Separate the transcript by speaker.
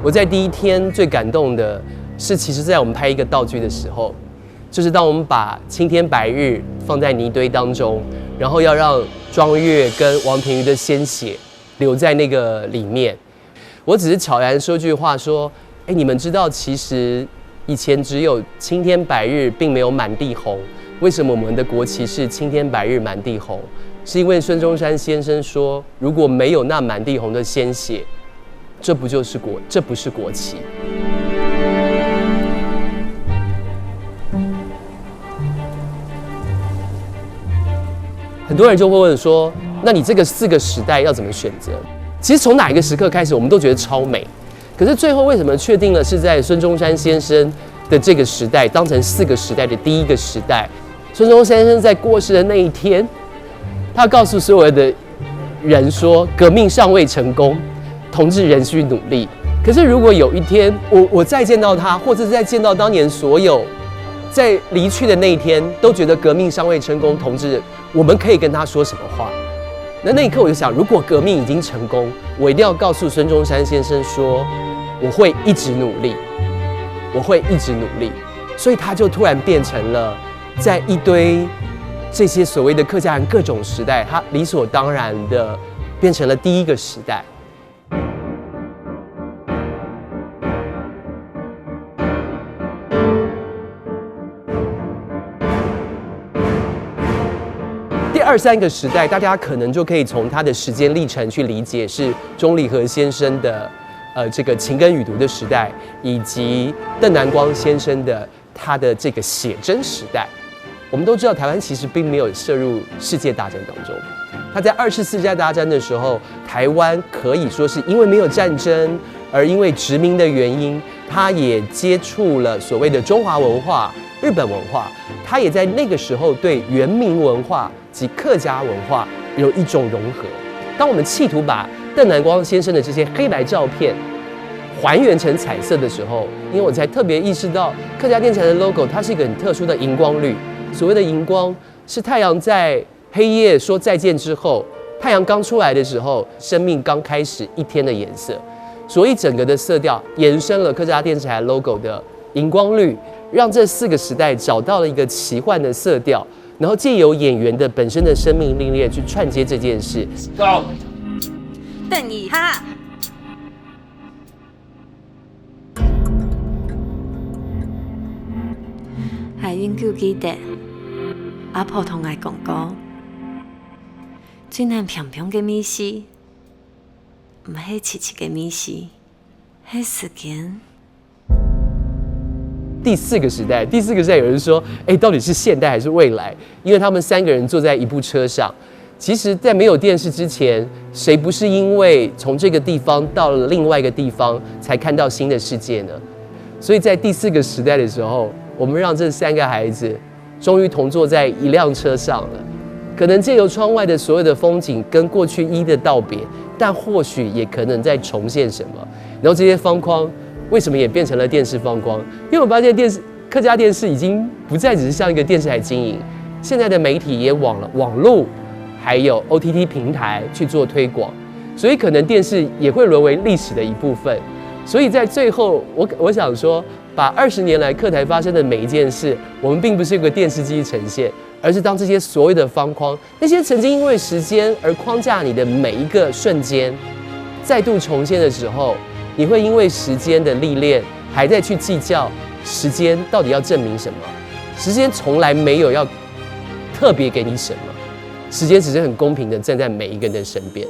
Speaker 1: 我在第一天最感动的是，其实在我们拍一个道具的时候，就是当我们把青天白日放在泥堆当中，然后要让庄月跟王平瑜的鲜血留在那个里面。我只是悄然说句话，说：哎，你们知道，其实以前只有青天白日，并没有满地红。为什么我们的国旗是青天白日满地红？是因为孙中山先生说，如果没有那满地红的鲜血，这不是国旗。很多人就会问说，那你这个4个时代要怎么选择？其实从哪一个时刻开始，我们都觉得超美。可是最后为什么确定了是在孙中山先生的这个时代，当成4个时代的第一个时代？孙中山先生在过世的那一天，他告诉所有的人说，革命尚未成功，同志仍需努力。可是如果有一天我再见到他，或者再见到当年所有在离去的那一天都觉得革命尚未成功，同志，我们可以跟他说什么话？那一刻我就想，如果革命已经成功，我一定要告诉孙中山先生说，我会一直努力，我会一直努力。所以他就突然变成了在一堆这些所谓的客家人各种时代，他理所当然的变成了第一个时代。第2、3个时代，大家可能就可以从他的时间历程去理解，是钟理和先生的这个情根语读的时代，以及邓南光先生的他的这个写真时代。我们都知道，台湾其实并没有涉入世界大战当中。他在2次世界大战的时候，台湾可以说是因为没有战争，而因为殖民的原因，他也接触了所谓的中华文化、日本文化。他也在那个时候对原民文化及客家文化有一种融合。当我们企图把邓南光先生的这些黑白照片还原成彩色的时候，因为我才特别意识到，客家电材的 logo 它是一个很特殊的荧光绿。所谓的荧光，是太阳在黑夜说再见之后，太阳刚出来的时候，生命刚开始一天的颜色。所以整个的色调延伸了客家电材 logo 的荧光绿，让这4个时代找到了一个奇幻的色调，然后借由演员的本身的生命历练去串接这件事。Go，
Speaker 2: 邓以哈。海永久记得，阿婆同我讲过，最难平平嘅米事，唔係切切嘅米事，係時間。
Speaker 1: 第4个时代，第4个时代有人说，到底是现代还是未来？因为他们3个人坐在一部车上。其实，在没有电视之前，谁不是因为从这个地方到了另外一个地方，才看到新的世界呢？所以在第4个时代的时候，我们让这3个孩子终于同坐在一辆车上了。可能借由窗外的所有的风景跟过去的道别，但或许也可能在重现什么。然后这些方框为什么也变成了电视方框？因为我发现客家电视已经不再只是像一个电视台经营，现在的媒体也往了网络还有 OTT 平台去做推广，所以可能电视也会沦为历史的一部分。所以在最后，我想说，把20年来客台发生的每一件事，我们并不是一个电视机呈现，而是当这些所谓的方框，那些曾经因为时间而框架你的每一个瞬间，再度重现的时候，你会因为时间的历练，还在去计较时间到底要证明什么？时间从来没有要特别给你什么，时间只是很公平的站在每一个人的身边。